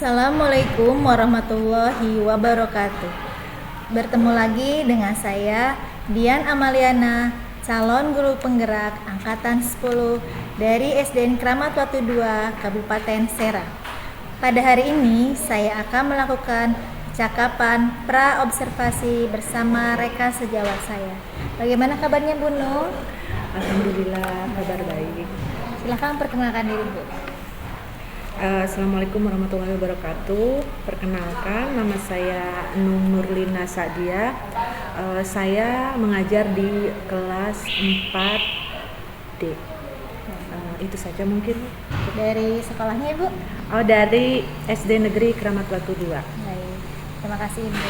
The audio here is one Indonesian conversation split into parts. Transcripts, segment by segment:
Assalamualaikum warahmatullahi wabarakatuh. Bertemu lagi dengan saya Dian Amaliana, calon guru penggerak angkatan 10 dari SDN Kramat Watu 2, Kabupaten Serang. Pada hari ini saya akan melakukan percakapan pra-observasi bersama rekan sejawat saya. Bagaimana kabarnya Bu Nur? Alhamdulillah, kabar baik. Silahkan perkenalkan diri Bu. Assalamualaikum warahmatullahi wabarakatuh. Perkenalkan, nama saya Nurlina Sadia. Saya mengajar di kelas 4D. Itu saja mungkin. Dari sekolahnya Ibu? Dari SD Negeri Kramat Watu 2. Baik, terima kasih Ibu.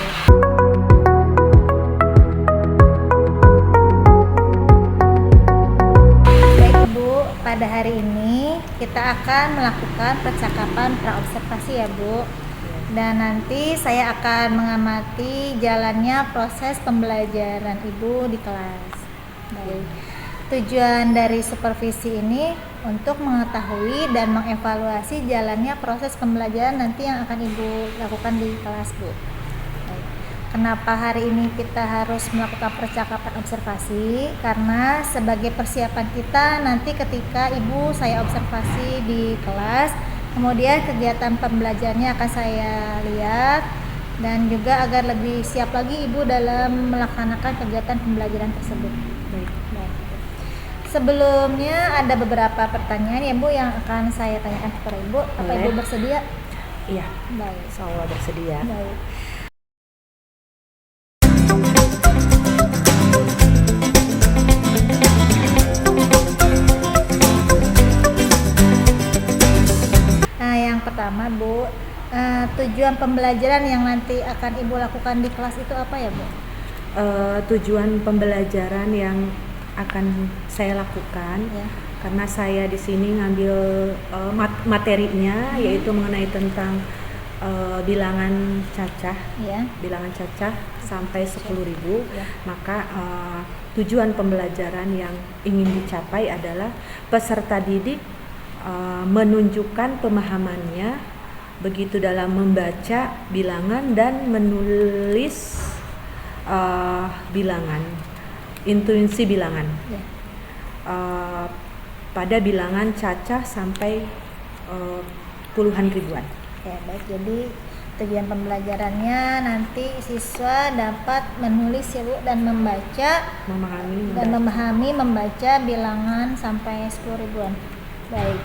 Baik Ibu, pada hari ini kita akan melakukan percakapan praobservasi ya Bu. Dan nanti saya akan mengamati jalannya proses pembelajaran Ibu di kelas. Baik. Tujuan dari supervisi ini untuk mengetahui dan mengevaluasi jalannya proses pembelajaran nanti yang akan Ibu lakukan di kelas Bu. Baik. Kenapa hari ini kita harus melakukan percakapan observasi? Karena sebagai persiapan kita nanti ketika Ibu saya observasi di kelas, kemudian kegiatan pembelajarannya akan saya lihat, dan juga agar lebih siap lagi Ibu dalam melaksanakan kegiatan pembelajaran tersebut. Baik. Sebelumnya ada beberapa pertanyaan ya Bu yang akan saya tanyakan kepada Ibu. Apa Ibu bersedia? Iya. Baik. Insyaallah bersedia. Baik. Yang pertama Bu, tujuan pembelajaran yang nanti akan Ibu lakukan di kelas itu apa ya Bu? Tujuan pembelajaran yang akan saya lakukan Ya. karena saya di sini ngambil materinya yaitu mengenai tentang bilangan cacah, Ya. bilangan cacah sampai 10.000. Ya. Maka tujuan pembelajaran yang ingin dicapai adalah peserta didik menunjukkan pemahamannya begitu dalam membaca bilangan dan menulis bilangan, intuisi bilangan. Ya. Pada bilangan cacah sampai puluhan ribuan. Oke, baik. Jadi tujuan pembelajarannya nanti siswa dapat menulis ya Bu dan membaca dan memahami membaca bilangan sampai 10 ribuan. Baik.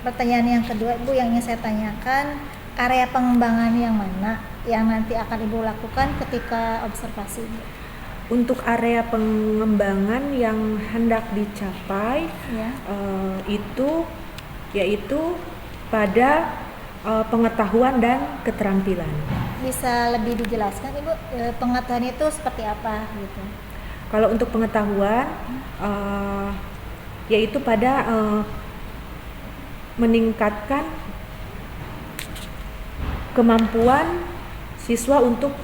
Pertanyaan yang kedua Ibu yang ingin saya tanyakan, area pengembangan yang mana yang nanti akan Ibu lakukan ketika observasi Ibu? Untuk area pengembangan yang hendak dicapai Ya. itu yaitu pada pengetahuan dan keterampilan. Bisa lebih dijelaskan Ibu, pengetahuan itu seperti apa gitu? Kalau untuk pengetahuan yaitu pada meningkatkan kemampuan siswa untuk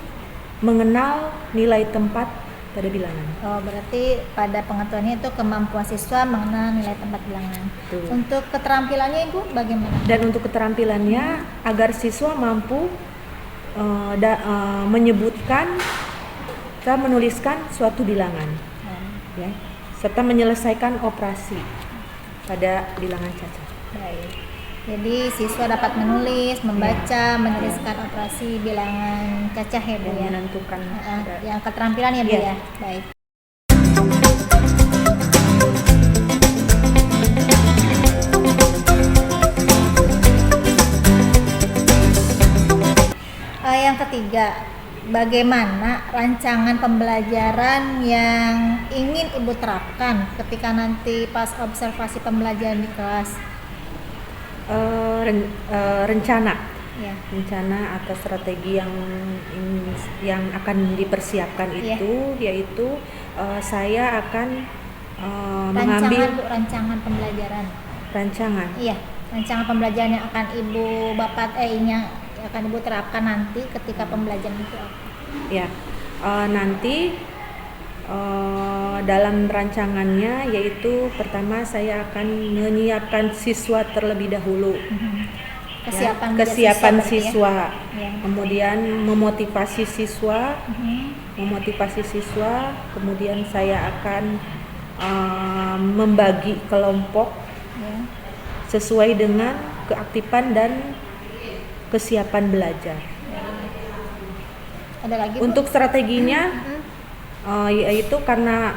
mengenal nilai tempat pada bilangan. Oh, berarti pada pengetahuannya itu kemampuan siswa mengenal nilai tempat bilangan. Betul. Untuk keterampilannya Ibu bagaimana? Dan untuk keterampilannya agar siswa mampu menyebutkan atau menuliskan suatu bilangan, ya, serta menyelesaikan operasi pada bilangan cacah. Baik. Jadi siswa dapat menulis, membaca, menuliskan operasi bilangan cacah ya Bu ya. Menentukan Yang keterampilan ya Bu Ya. ya. Baik. Yang ketiga, bagaimana rancangan pembelajaran yang ingin Ibu terapkan ketika nanti pas observasi pembelajaran di kelas? Rencana Ya. rencana atau strategi yang akan dipersiapkan Iya. itu yaitu saya akan mengambil Rancangan pembelajaran. rancangan. Iya, rancangan pembelajaran yang akan Ibu akan Ibu terapkan nanti ketika pembelajaran itu apa? Ya, Nanti dalam rancangannya yaitu pertama saya akan menyiapkan siswa terlebih dahulu. Kesiapan, Kesiapan berarti siswa, Ya. kemudian memotivasi siswa, Mhm. kemudian saya akan membagi kelompok Ya. sesuai dengan keaktifan dan kesiapan belajar. Ada lagi, Bu? Untuk strateginya yaitu karena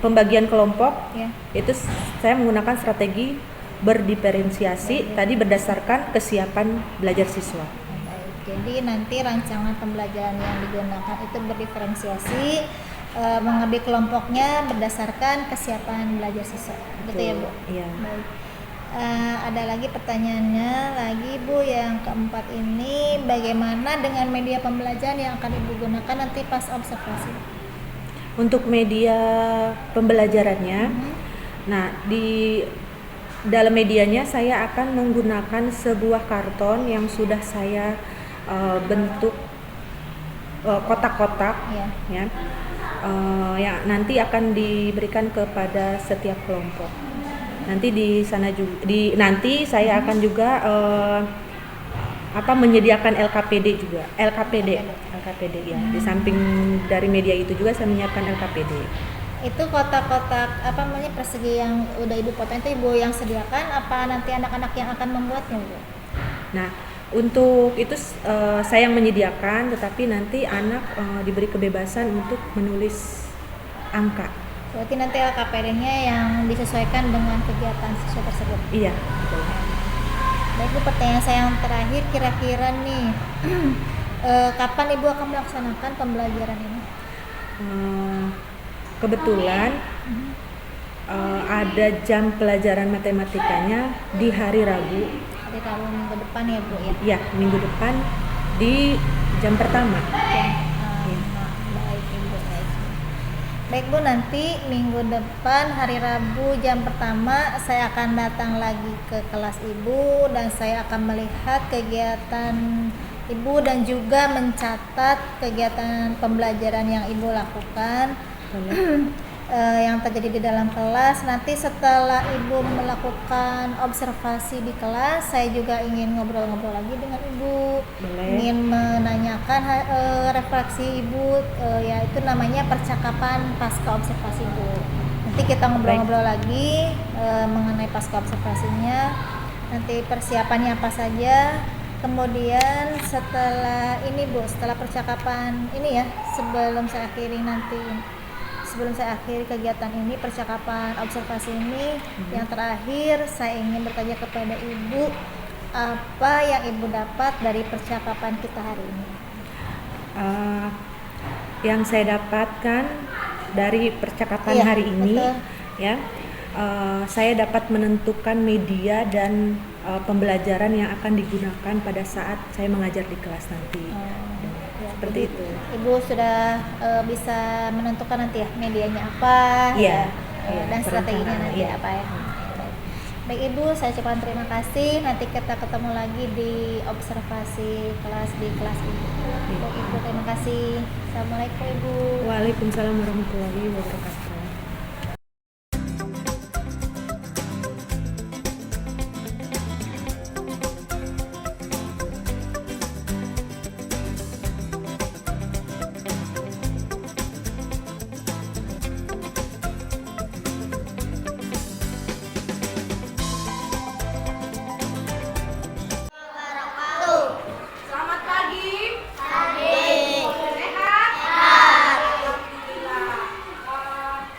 pembagian kelompok Ya. itu saya menggunakan strategi berdiferensiasi tadi berdasarkan kesiapan belajar siswa. Baik. Jadi nanti rancangan pembelajaran yang digunakan itu berdiferensiasi, mengambil kelompoknya berdasarkan kesiapan belajar siswa. Betul ya, Bu? Iya. Baik. Ada lagi pertanyaannya lagi, Bu, yang keempat ini, bagaimana dengan media pembelajaran yang akan Ibu gunakan nanti pas observasi? Untuk media pembelajarannya, nah di dalam medianya saya akan menggunakan sebuah karton yang sudah saya bentuk kotak-kotak, Ya. yang nanti akan diberikan kepada setiap kelompok. Nanti di sana juga, nanti saya akan juga menyediakan LKPD juga, LKPD ya. Di samping dari media itu juga saya menyiapkan LKPD. Itu kotak-kotak persegi yang udah Ibu potong itu Ibu yang sediakan, apa nanti anak-anak yang akan membuatnya, Bu? Nah, untuk itu saya yang menyediakan, tetapi nanti anak diberi kebebasan untuk menulis angka. Berarti nanti LKPD-nya yang disesuaikan dengan kegiatan siswa tersebut. Iya, betul. Baik, Bu, pertanyaan saya yang terakhir, kira-kira nih kapan Ibu akan melaksanakan pembelajaran ini? Kebetulan ada jam pelajaran matematikanya di hari Rabu. Hari Rabu minggu depan ya, Bu, ya? Ya, minggu depan di jam pertama. Baik, Ibu. Baik, Bu, nanti minggu depan hari Rabu jam pertama saya akan datang lagi ke kelas Ibu dan saya akan melihat kegiatan Ibu dan juga mencatat kegiatan pembelajaran yang Ibu lakukan. Yang terjadi di dalam kelas. Nanti setelah Ibu melakukan observasi di kelas, saya juga ingin ngobrol-ngobrol lagi dengan Ibu. Boleh. Ingin menanyakan refleksi Ibu, yaitu namanya percakapan pasca observasi, Bu. Nanti kita ngobrol-ngobrol lagi mengenai pasca observasinya, nanti persiapannya apa saja. Kemudian setelah ini, Bu, setelah percakapan ini ya, sebelum saya akhiri kegiatan ini, percakapan observasi ini, yang terakhir saya ingin bertanya kepada Ibu, apa yang Ibu dapat dari percakapan kita hari ini? Yang saya dapatkan dari percakapan hari ini, betul. ya, saya dapat menentukan media dan pembelajaran yang akan digunakan pada saat saya mengajar di kelas nanti. Seperti itu. Ibu sudah bisa menentukan nanti ya medianya apa, Iya, dan strateginya nanti iya. apa ya. Baik, Ibu, saya ucapkan terima kasih. Nanti kita ketemu lagi di observasi kelas di kelas Ibu. Baik, Ibu, terima kasih. Assalamualaikum, Ibu. Waalaikumsalam warahmatullahi wabarakatuh. Selamat pagi. Pagi. Sehat? Sehat. Alhamdulillah.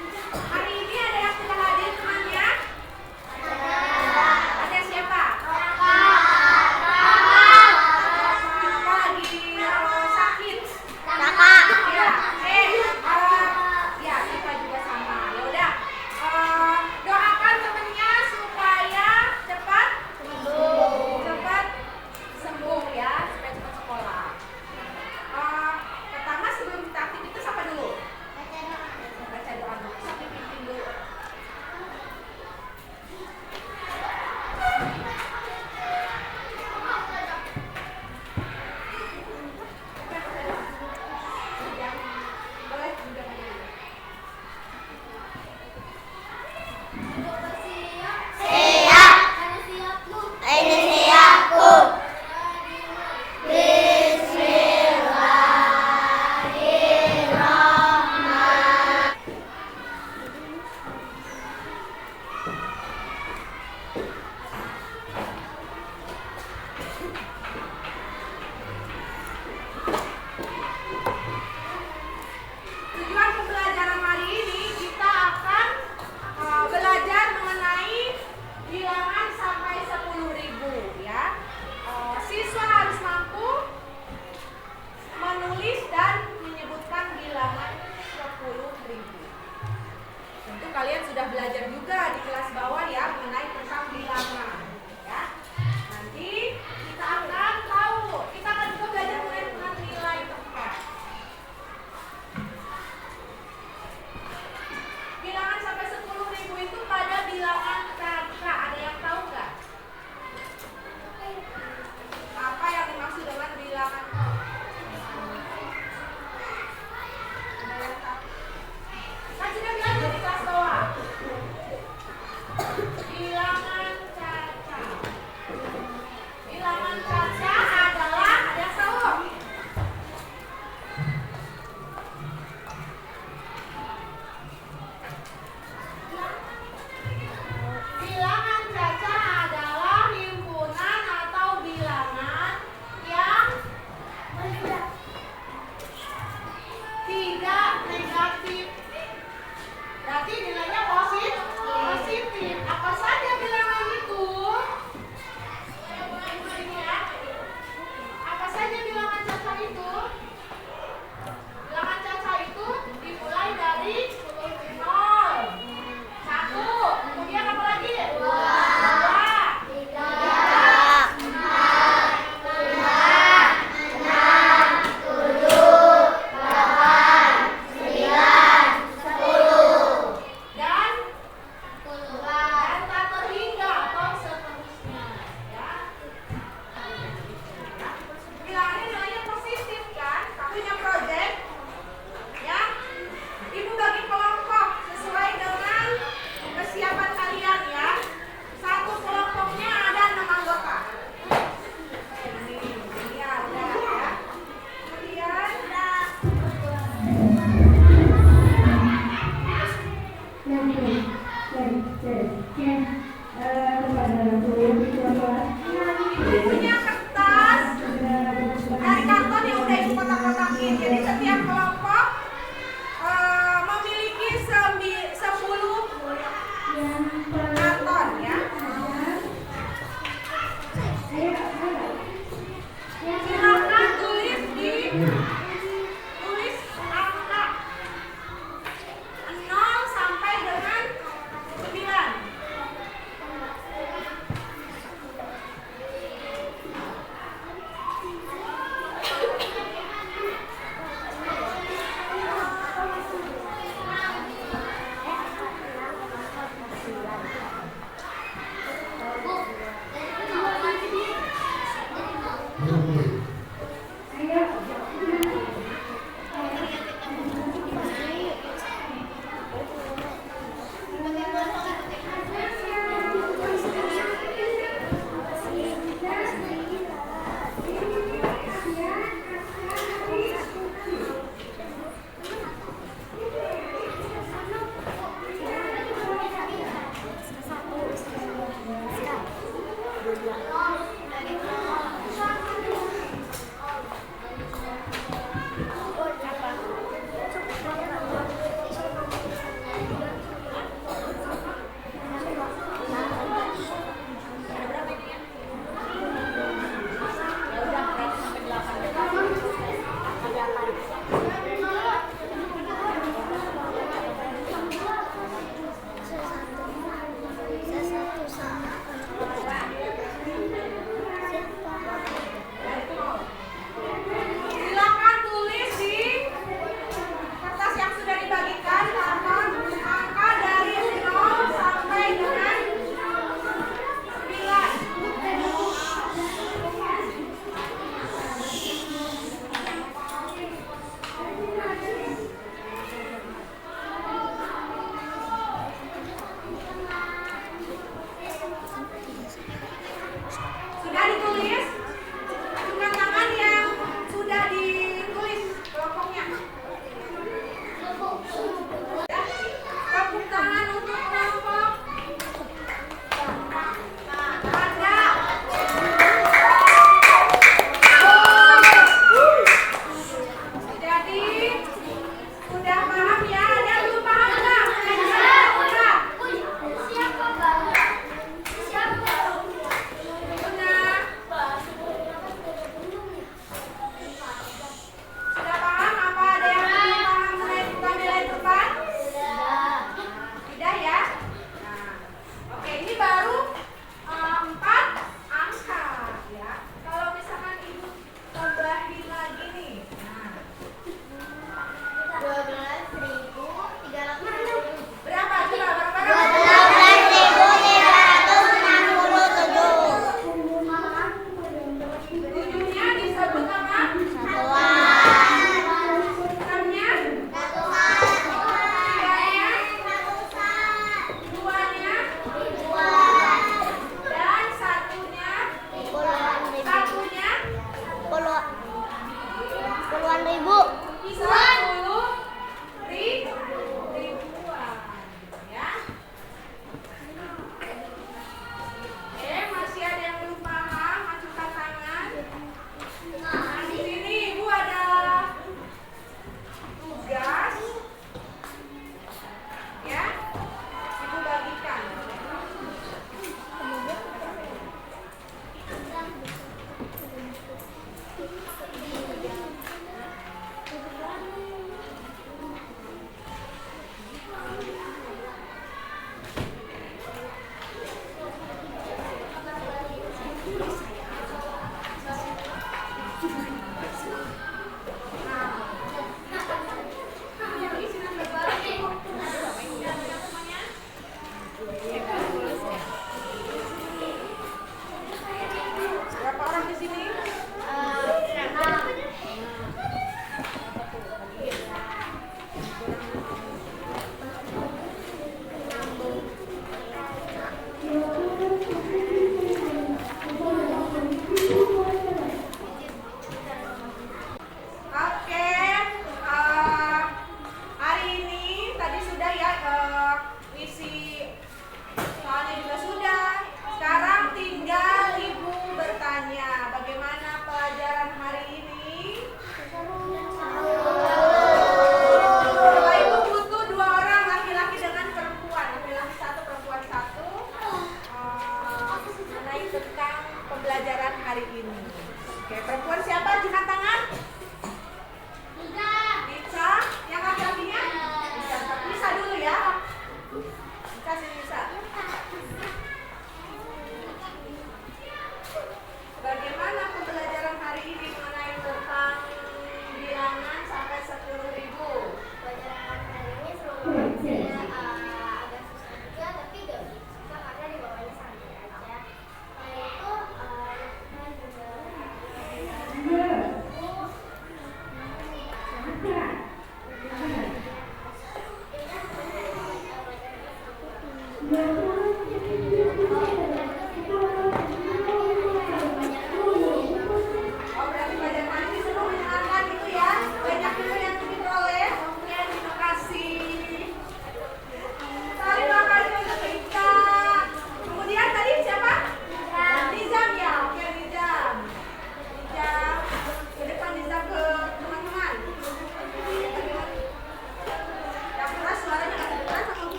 dikotak-kotakin. Jadi setiap kelompok memiliki 10 karton ya. Silakan tulis angka 0 sampai dengan 9. Silakan tulis di kertas yang sudah dibagikan karton angka dari 0 sampai dengan 9. Sudah ditulis? Angkat tangan yang sudah ditulis kelompoknya. Tepuk tangan untuk kelompok Anda. Jadi sudah paham ya? Ada belum paham nggak? Sudah. Sudah paham apa ada yang belum paham mulai buka nilai depan? Tidak ya? Nah, oke ini baru 4 angka ya. Kalau misalkan ibu tambahin lagi nih. Nah, 12.360. berapa coba bareng-bareng? 12.367. Tujuhnya disebut apa? Enamnya? Tiganya? Duanya? Dan satunya? Satunya? Puluhan ribu. 10 ribuan ya. Oke, masih ada yang belum paham, ajukan tangan. Nah, di sini ibu ada tugas ya. Ibu bagikan.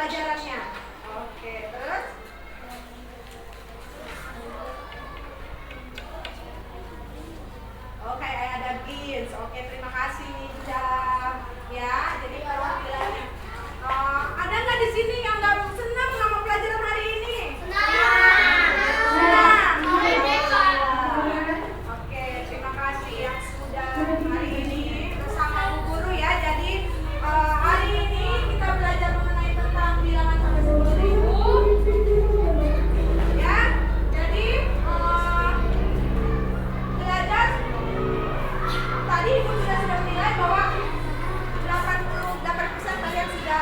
pembelajarannya. Oke, terus? Oke, ada Gins. Oke, terima kasih Ninja. Ya, jadi perwakilannya. Ada nggak di sini yang nggak senang sama pelajaran hari ini? Senang. Oke, terima kasih yang sudah hari ini bersama Bu Guru ya. Jadi hari ini kita belajar mengenai tentang bilangan sampai 10.000. Ya, jadi belajar tadi Ibu sudah menilai bahwa 88% kalian sudah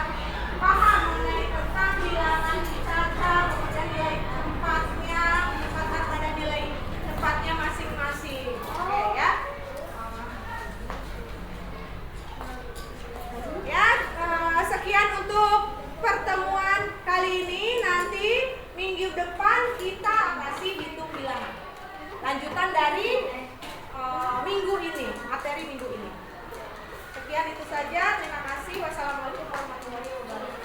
paham mengenai tentang bilangan ditata, kemudian nilai tempatnya, menempatkan pada nilai tempatnya masing-masing. Oke ya. Ya, sekian untuk pertemuan kali ini. Nanti minggu depan kita kasih hitung bilangan. Lanjutan dari minggu ini, materi minggu ini. Sekian itu saja. Terima kasih. Wassalamualaikum warahmatullahi wabarakatuh.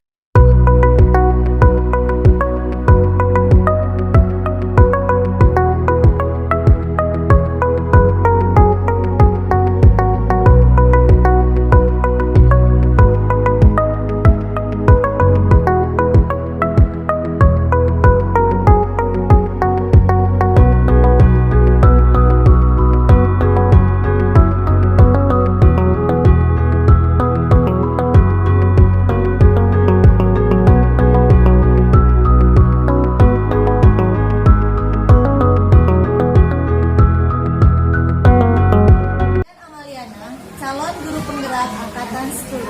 Amaliana, calon guru penggerak angkatan 10.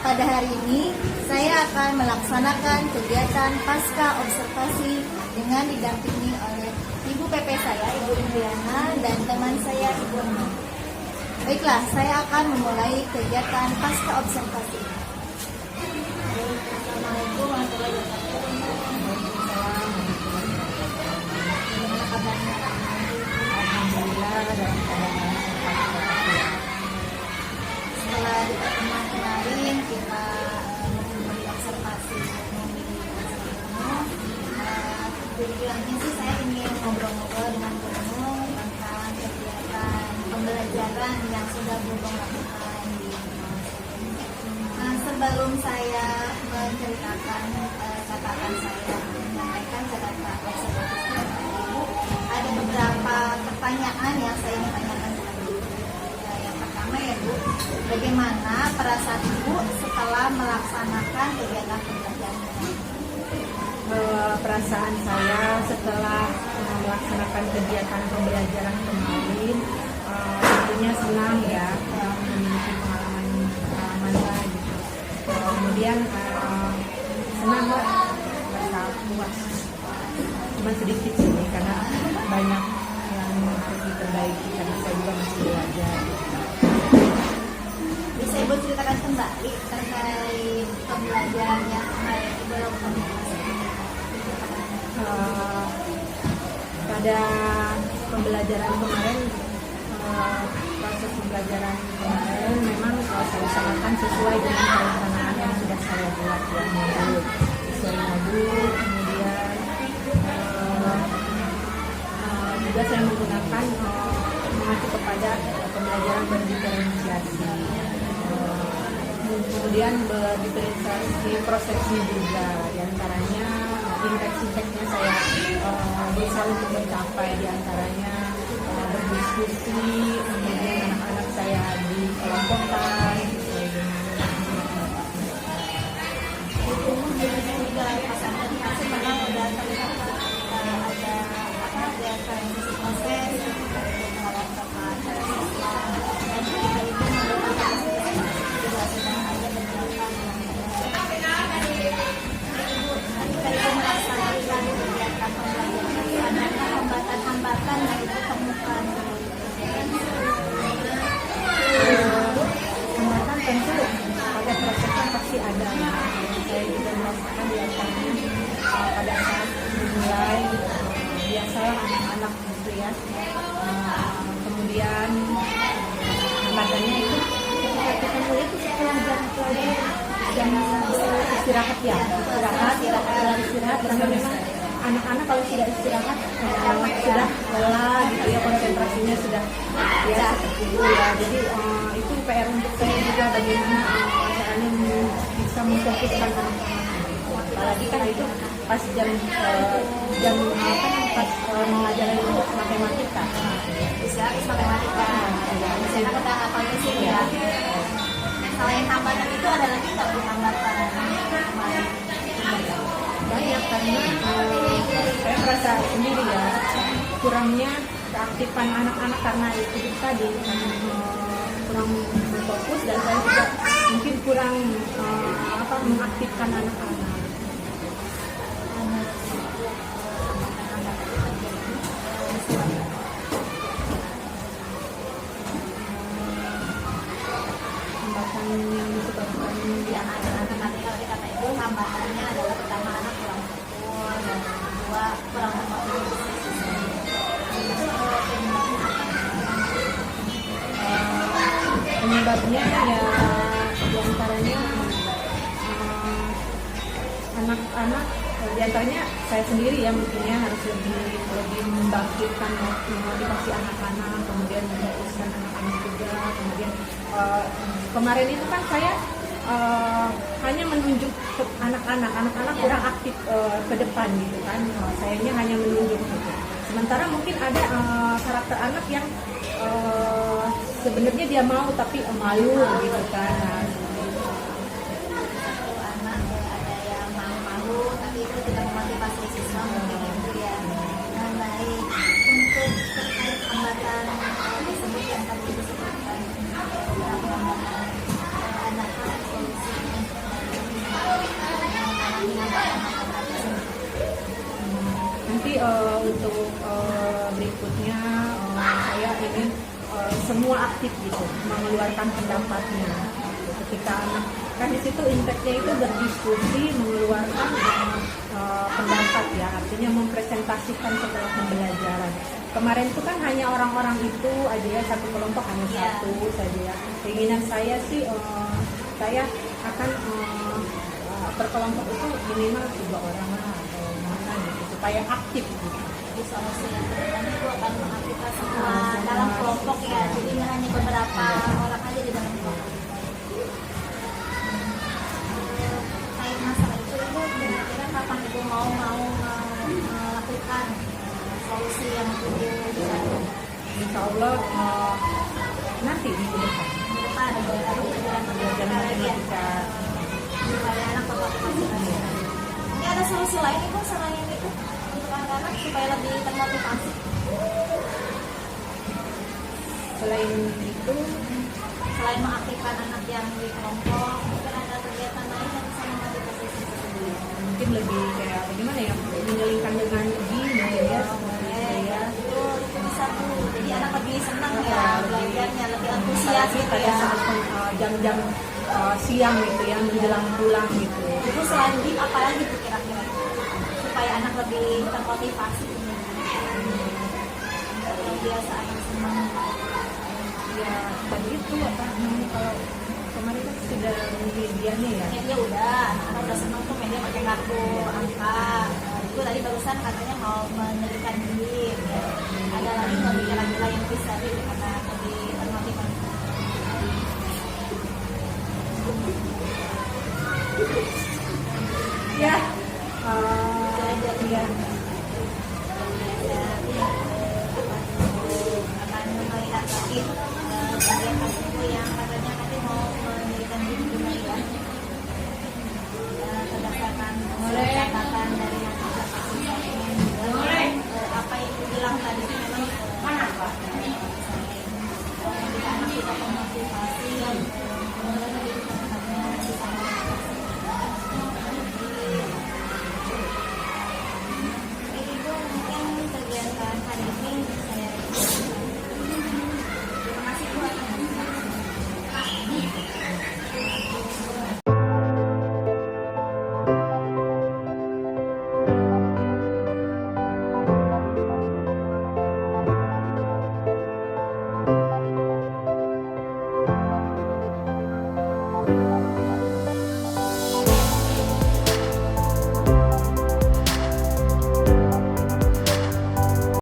Pada hari ini, saya akan melaksanakan kegiatan pasca observasi dengan didampingi oleh Ibu PP saya, Ibu Indriana, dan teman saya, Ibu Emma. Baiklah, saya akan memulai kegiatan pasca observasi. Assalamualaikum warahmatullahi wabarakatuh. Bagaimana kabarnya? Alhamdulillah dalam keadaan sehat. Setelah di pertemuan kemarin kita memberi observasi jadi bilangnya sih saya ingin ngobrol-ngobrol dengan Gunung tentang kegiatan pembelajaran yang sudah Gunung lakukan di sebelum saya menceritakan catatan saya menyampaikan catatan observasi kepada Ibu, ada beberapa pertanyaan yang saya ingin tanyakan kepada Ibu. Yang pertama ya Bu, bagaimana perasaan Ibu setelah melaksanakan kegiatan pembelajaran? Perasaan saya setelah melaksanakan kegiatan pembelajaran kemarin tentunya senang ya, memiliki pengalaman lah gitu. Kemudian senang lah, merasa puas. Cuma sedikit sih karena banyak yang harus diperbaiki karena saya juga masih belajar. Bisa Ibu ceritakan kembali terkait pembelajaran yang kemarin Ibu lakukan? Pada pembelajaran kemarin, proses pembelajaran kemarin memang saya usahakan sesuai dengan perencanaan yang sudah saya buat ya, sesuai modul, kemudian juga saya menggunakan mengacu kepada pembelajaran berdiferensiasi, kemudian berdiferensiasi prosesnya juga, diantaranya impact-nya saya berusaha untuk mencapai, diantaranya berdiskusi, kemudian anak-anak saya dikelompokkan sesuai dengan Itu juga pasangan masih memang udah terlihat ada transisi proses mengelompokkan dan kita itu merupakan juga sudah ada beberapa hambatan yang ditemukan. hambatan tentu pada prosesnya pasti ada. Saya juga merasakan diantaranya pada saat memulai biasalah anak-anak gitu ya. Kemudian hambatannya itu ketika ketemu itu setelah jam istirahat ya, istirahat karena memang anak-anak kalau tidak istirahat sudah lelah gitu ya, konsentrasinya sudah ya seperti itu ya. Jadi itu PR untuk saya juga bagaimana caranya bisa memfokuskan anak-anak. Apalagi kan itu pas jam pas mengajar itu matematika. Istirahat matematika. Saya udah hafal di sini ya. Selain hambatan itu ada lagi nggak Bu hambatan kemarin? Banyak karena saya merasa sendiri ya kurangnya keaktifan anak-anak karena itu tadi kurang fokus, dan saya juga mungkin kurang mengaktifkan anak-anak. Hambatan yang disebabkan Ya, anak-anak kalau kita kata itu hambatannya adalah pertama anak kurang fokus, dan kedua kurang termotivasi. Penyebabnya ya diantaranya anak-anak, diantaranya saya sendiri ya mungkinnya harus lebih membangkitkan motivasi anak-anak, kemudian memfokuskan anak-anak juga. Kemudian kemarin itu kan saya hanya menunjuk ke anak-anak kurang aktif ke depan gitu kan, sayanya hanya menunjuk gitu. Sementara mungkin ada karakter anak yang sebenarnya dia mau tapi malu gitu kan. Anak ada yang malu-malu, tapi itu tidak memotivasi siswa mungkin itu ya. Nah, baik untuk terkait hambatan tersebut yang tadi disebutkan beberapa hambatan anak-anak solusinya mengalami hambatan tersebut. Nanti untuk berikutnya saya ingin semua aktif gitu mengeluarkan pendapatnya. Ketika anak kan di situ intake-nya itu berdiskusi, mengeluarkan pendapat ya, artinya mempresentasikan setelah pembelajaran. Kemarin itu kan hanya orang-orang itu aja ya, satu kelompok hanya satu saja ya. Keinginan saya sih saya akan per kelompok itu minimal 3 orang lah atau mana gitu supaya aktif gitu. Di solusi yang kedepannya itu akan mengaktifkan semua dalam kelompok ya, jadi nggak hanya beberapa orang aja di dalam kelompok. Terkait masalah itu Ibu, kira-kira kapan Ibu mau melakukan solusi yang Ibu bisa? Insya Allah nanti minggu depan. Depan ada pelajaran matematika lagi ya, supaya anak termotivasi lagi. Ini ada solusi lain Ibu selain itu untuk anak-anak supaya lebih termotivasi? Selain itu, Selain mengaktifkan anak yang di kelompok, mungkin ada kegiatan lain yang bisa memotivasi siswa sendiri. mungkin lebih kayak bagaimana ya, menyelingkan dengan game ya, seperti itu ya. Itu bisa tuh, jadi anak lebih senang ya belajarnya, lebih antusias gitu Pada ya. saat jam-jam siang gitu ya, menjelang pulang gitu. Itu selain game apalagi tuh kira-kira supaya anak lebih termotivasi, yang biasa anak senang. Ya tadi itu apa namanya, kalau kemarin kan sudah medianya ya. Media udah, anak-anak udah senang tuh media pakai kartu angka. Itu tadi barusan katanya mau menyelipkan game ya. Ada lagi nggak kira-kira yang bisa bikin anak lebih termotivasi?